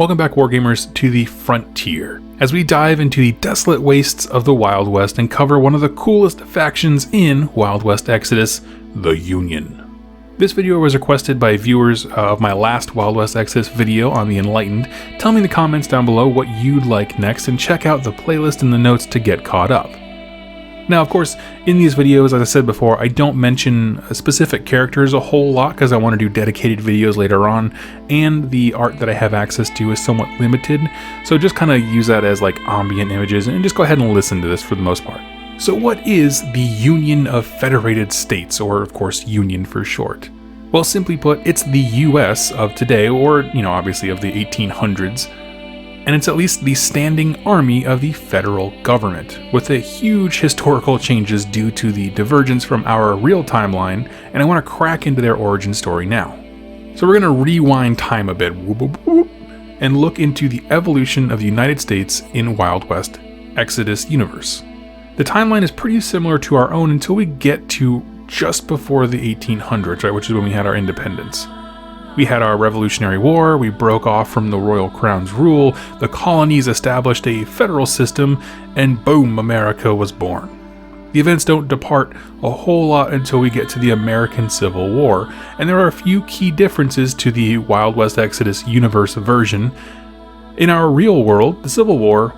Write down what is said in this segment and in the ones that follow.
Welcome back, Wargamers, to the Frontier, as we dive into the desolate wastes of the Wild West and cover one of the coolest factions in Wild West Exodus, the Union. This video was requested by viewers of my last Wild West Exodus video on the Enlightened. Tell me in the comments down below what you'd like next, and check out the playlist in the notes to get caught up. Now, of course, in these videos, as I said before, I don't mention specific characters a whole lot because I want to do dedicated videos later on, and the art that I have access to is somewhat limited, so just kind of use that as like ambient images and just go ahead and listen to this for the most part. So what is the Union of Federated States, or of course Union for short? Well, simply put, it's the US of today, or obviously of the 1800s, and it's at least the standing army of the federal government, with a huge historical changes due to the divergence from our real timeline, and I want to crack into their origin story now. So we're going to rewind time a bit, and look into the evolution of the United States in Wild West Exodus universe. The timeline is pretty similar to our own until we get to just before the 1800s, right, which is when we had our independence. We had our Revolutionary War, we broke off from the Royal Crown's rule, the colonies established a federal system, and boom, America was born. The events don't depart a whole lot until we get to the American Civil War, and there are a few key differences to the Wild West Exodus universe version. In our real world, the Civil War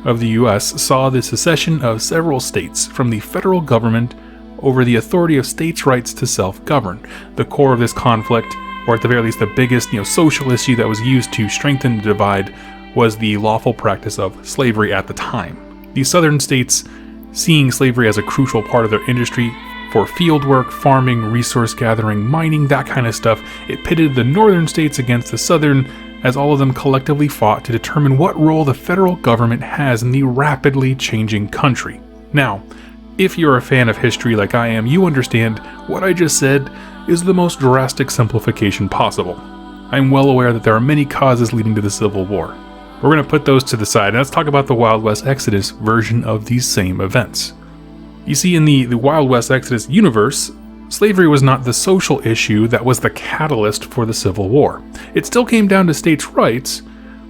of the US saw the secession of several states from the federal government over the authority of states' rights to self-govern. The core of this conflict, or at the very least the biggest social issue that was used to strengthen the divide, was the lawful practice of slavery at the time. The southern states, seeing slavery as a crucial part of their industry for fieldwork, farming, resource gathering, mining, that kind of stuff, it pitted the northern states against the southern, as all of them collectively fought to determine what role the federal government has in the rapidly changing country. Now, if you're a fan of history like I am, you understand what I just said is the most drastic simplification possible. I'm well aware that there are many causes leading to the Civil War. We're going to put those to the side, and let's talk about the Wild West Exodus version of these same events. You see, in the Wild West Exodus universe, slavery was not the social issue that was the catalyst for the Civil War. It still came down to states' rights,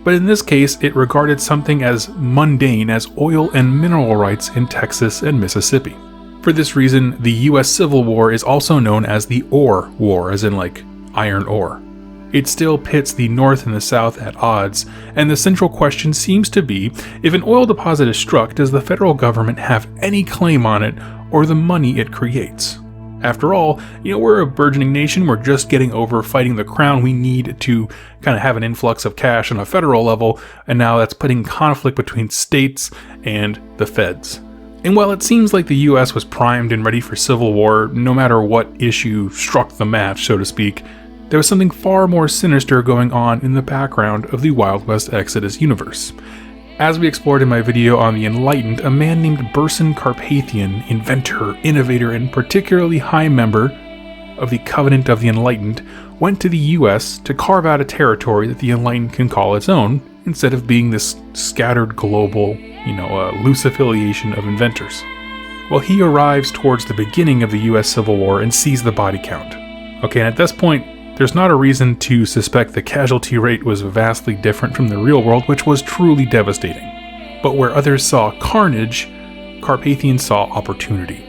but in this case, it regarded something as mundane as oil and mineral rights in Texas and Mississippi. For this reason, the US Civil War is also known as the Ore War, as in like iron ore. It still pits the North and the South at odds, and the central question seems to be, if an oil deposit is struck, does the federal government have any claim on it or the money it creates? After all, we're a burgeoning nation, we're just getting over fighting the crown, we need to kind of have an influx of cash on a federal level, and now that's putting conflict between states and the feds. And while it seems like the US was primed and ready for civil war, no matter what issue struck the match, so to speak, there was something far more sinister going on in the background of the Wild West Exodus universe. As we explored in my video on the Enlightened, a man named Burson Carpathian, inventor, innovator, and particularly high member of the Covenant of the Enlightened, went to the US to carve out a territory that the Enlightened can call its own, instead of being this scattered global, loose affiliation of inventors. Well, he arrives towards the beginning of the US Civil War and sees the body count. Okay, and at this point, there's not a reason to suspect the casualty rate was vastly different from the real world, which was truly devastating. But where others saw carnage, Carpathian saw opportunity.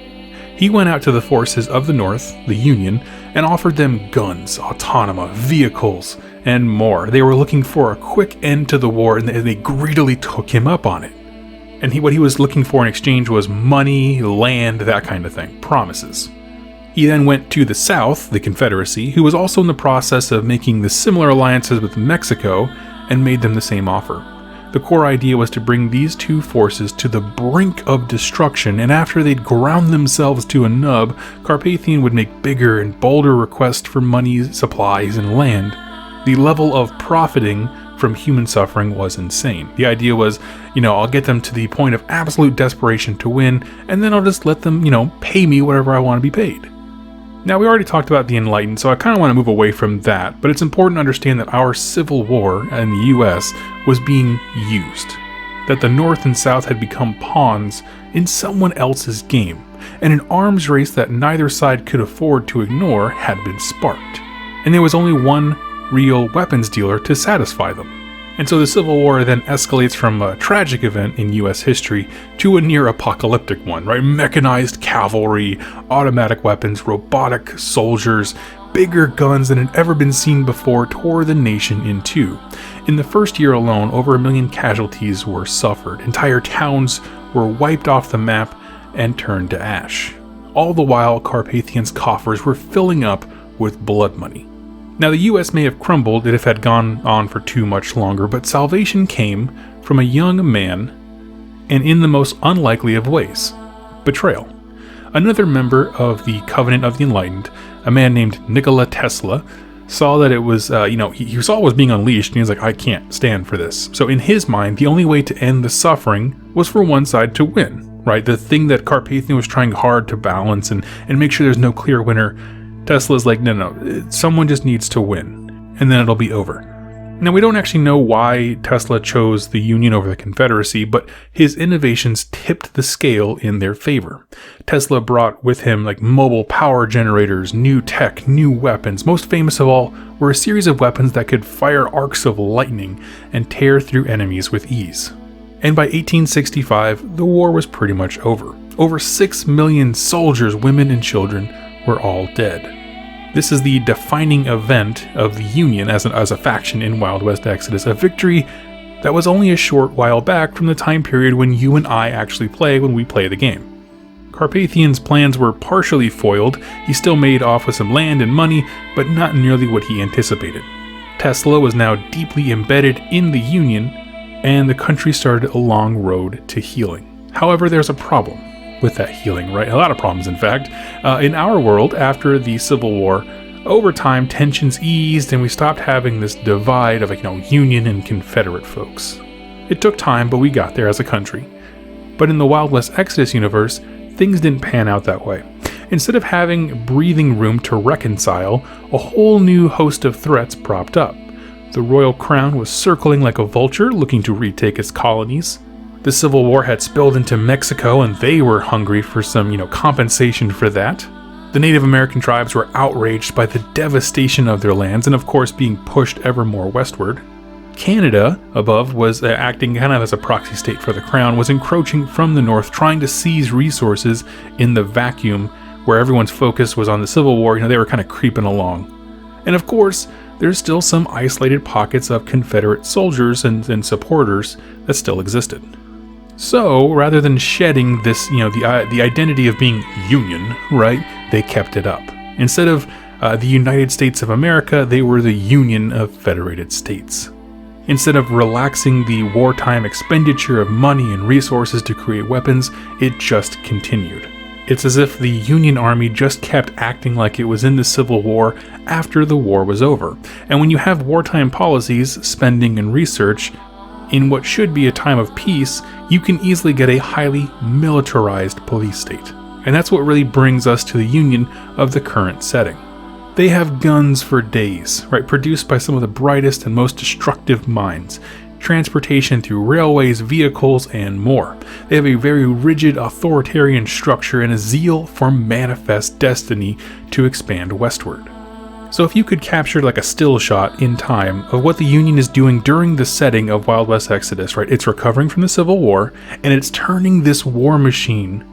He went out to the forces of the North, the Union, and offered them guns, autonomy, vehicles, and more. They were looking for a quick end to the war, and they greedily took him up on it. And what he was looking for in exchange was money, land, that kind of thing, promises. He then went to the South, the Confederacy, who was also in the process of making the similar alliances with Mexico, and made them the same offer. The core idea was to bring these two forces to the brink of destruction, and after they'd ground themselves to a nub, Carpathian would make bigger and bolder requests for money, supplies, and land. The level of profiting from human suffering was insane. The idea was, I'll get them to the point of absolute desperation to win, and then I'll just let them, pay me whatever I want to be paid. Now, we already talked about the Enlightened, so I kind of want to move away from that, but it's important to understand that our Civil War in the US was being used. That the North and South had become pawns in someone else's game, and an arms race that neither side could afford to ignore had been sparked. And there was only one real weapons dealer to satisfy them. And so the Civil War then escalates from a tragic event in US history to a near apocalyptic one, right? Mechanized cavalry, automatic weapons, robotic soldiers, bigger guns than had ever been seen before tore the nation in two. In the first year alone, over 1 million casualties were suffered. Entire towns were wiped off the map and turned to ash. All the while, Carpathians' coffers were filling up with blood money. Now, the US may have crumbled if it had gone on for too much longer, but salvation came from a young man, and in the most unlikely of ways: betrayal. Another member of the Covenant of the Enlightened, a man named Nikola Tesla, saw that it was, he saw what was being unleashed, and he was like, I can't stand for this. So in his mind, the only way to end the suffering was for one side to win, right? The thing that Carpathian was trying hard to balance and make sure there's no clear winner, Tesla's like, no, someone just needs to win, and then it'll be over. Now, we don't actually know why Tesla chose the Union over the Confederacy, but his innovations tipped the scale in their favor. Tesla brought with him mobile power generators, new tech, new weapons. Most famous of all were a series of weapons that could fire arcs of lightning and tear through enemies with ease. And by 1865, the war was pretty much over. Over 6 million soldiers, women, and children were all dead. This is the defining event of the Union as a faction in Wild West Exodus, a victory that was only a short while back from the time period when you and I actually play when we play the game. Carpathian's plans were partially foiled. He still made off with some land and money, but not nearly what he anticipated. Tesla was now deeply embedded in the Union, and the country started a long road to healing. However, there's a problem with that healing, right? A lot of problems, in fact. In our world, after the Civil War, over time, tensions eased and we stopped having this divide of, Union and Confederate folks. It took time, but we got there as a country. But in the Wild West Exodus universe, things didn't pan out that way. Instead of having breathing room to reconcile, a whole new host of threats propped up. The royal crown was circling like a vulture, looking to retake its colonies. The Civil War had spilled into Mexico, and they were hungry for some, compensation for that. The Native American tribes were outraged by the devastation of their lands, and of course being pushed ever more westward. Canada, above, was acting kind of as a proxy state for the crown, was encroaching from the north, trying to seize resources in the vacuum where everyone's focus was on the Civil War. They were kind of creeping along. And of course, there's still some isolated pockets of Confederate soldiers and supporters that still existed. So, rather than shedding this, the identity of being Union, right, they kept it up. Instead of the United States of America, they were the Union of Federated States. Instead of relaxing the wartime expenditure of money and resources to create weapons, it just continued. It's as if the Union Army just kept acting like it was in the Civil War after the war was over. And when you have wartime policies, spending, and research, in what should be a time of peace, you can easily get a highly militarized police state. And that's what really brings us to the Union of the current setting. They have guns for days, right, produced by some of the brightest and most destructive minds, transportation through railways, vehicles, and more. They have a very rigid authoritarian structure and a zeal for manifest destiny to expand westward. So if you could capture a still shot in time of what the Union is doing during the setting of Wild West Exodus, right? It's recovering from the Civil War, and it's turning this war machine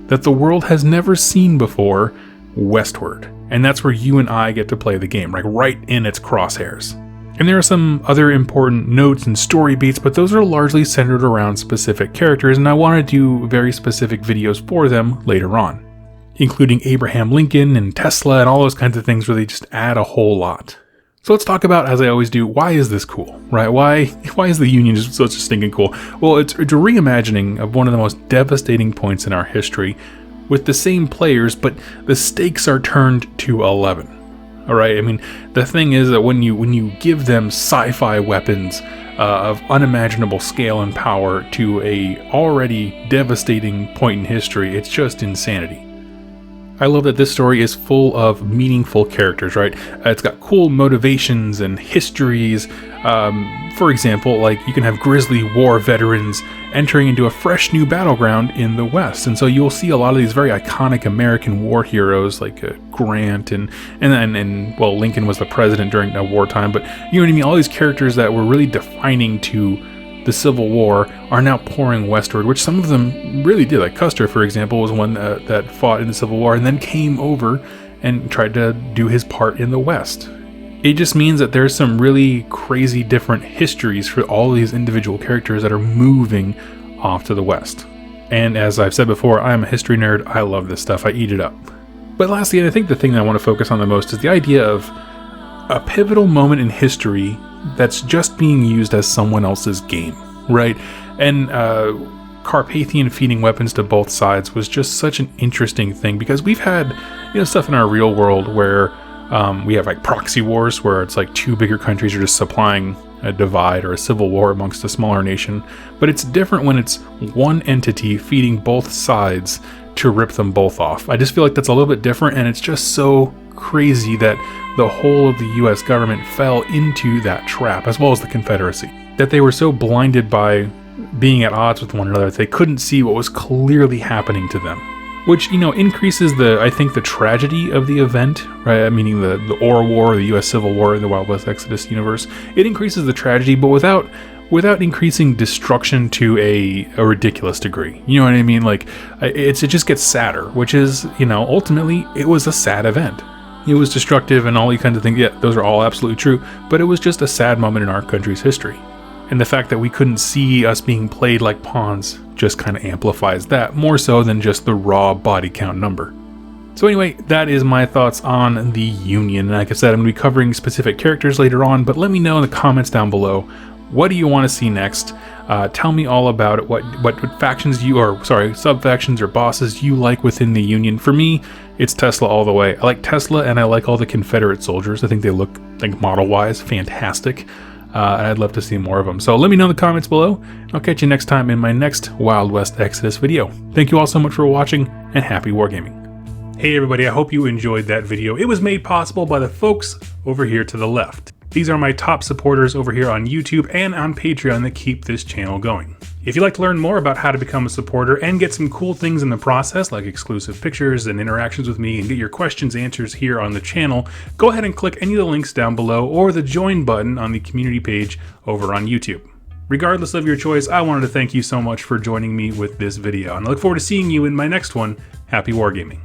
that the world has never seen before westward. And that's where you and I get to play the game, right in its crosshairs. And there are some other important notes and story beats, but those are largely centered around specific characters, and I want to do very specific videos for them later on, including Abraham Lincoln and Tesla and all those kinds of things where they just add a whole lot. So let's talk about, as I always do, why is this cool, right? Why is the Union just such stinking cool? Well, it's a reimagining of one of the most devastating points in our history with the same players, but the stakes are turned to 11. All right, the thing is that when you give them sci-fi weapons of unimaginable scale and power to a already devastating point in history, it's just insanity. I love that this story is full of meaningful characters, right? It's got cool motivations and histories. For example, like you can have grizzly war veterans entering into a fresh new battleground in the West. And so you'll see a lot of these very iconic American war heroes like Grant and well, Lincoln was the president during wartime, but you know what I mean? All these characters that were really defining to the Civil War are now pouring westward, which some of them really did. Like Custer, for example, was one that fought in the Civil War and then came over and tried to do his part in the West. It just means that there's some really crazy different histories for all of these individual characters that are moving off to the West. And as I've said before, I'm a history nerd. I love this stuff. I eat it up. But lastly, and I think the thing that I want to focus on the most is the idea of a pivotal moment in history that's just being used as someone else's game, right? And Carpathian feeding weapons to both sides was just such an interesting thing, because we've had, stuff in our real world where we have like proxy wars where it's like two bigger countries are just supplying a divide or a civil war amongst a smaller nation. But it's different when it's one entity feeding both sides to rip them both off. I just feel like that's a little bit different, and it's just so crazy that the whole of the US government fell into that trap, as well as the Confederacy. That they were so blinded by being at odds with one another that they couldn't see what was clearly happening to them. Which, increases the tragedy of the event, right? Meaning the Ore War, the US Civil War, the Wild West Exodus universe. It increases the tragedy, but without increasing destruction to a ridiculous degree. You know what I mean? Like, it just gets sadder, which is, ultimately, it was a sad event. It was destructive and all these kinds of things. Yeah, those are all absolutely true, but it was just a sad moment in our country's history. And the fact that we couldn't see us being played like pawns just kind of amplifies that, more so than just the raw body count number. So anyway, that is my thoughts on the Union. Like I said, I'm going to be covering specific characters later on, but let me know in the comments down below, what do you want to see next? Tell me all about it, what factions sub-factions or bosses you like within the Union. For me, it's Tesla all the way. I like Tesla, and I like all the Confederate soldiers. I think they look, model-wise, fantastic. And I'd love to see more of them. So let me know in the comments below. I'll catch you next time in my next Wild West Exodus video. Thank you all so much for watching, and happy wargaming. Hey everybody, I hope you enjoyed that video. It was made possible by the folks over here to the left. These are my top supporters over here on YouTube and on Patreon that keep this channel going. If you'd like to learn more about how to become a supporter and get some cool things in the process, like exclusive pictures and interactions with me, and get your questions answered here on the channel, go ahead and click any of the links down below or the join button on the community page over on YouTube. Regardless of your choice, I wanted to thank you so much for joining me with this video, and I look forward to seeing you in my next one. Happy wargaming.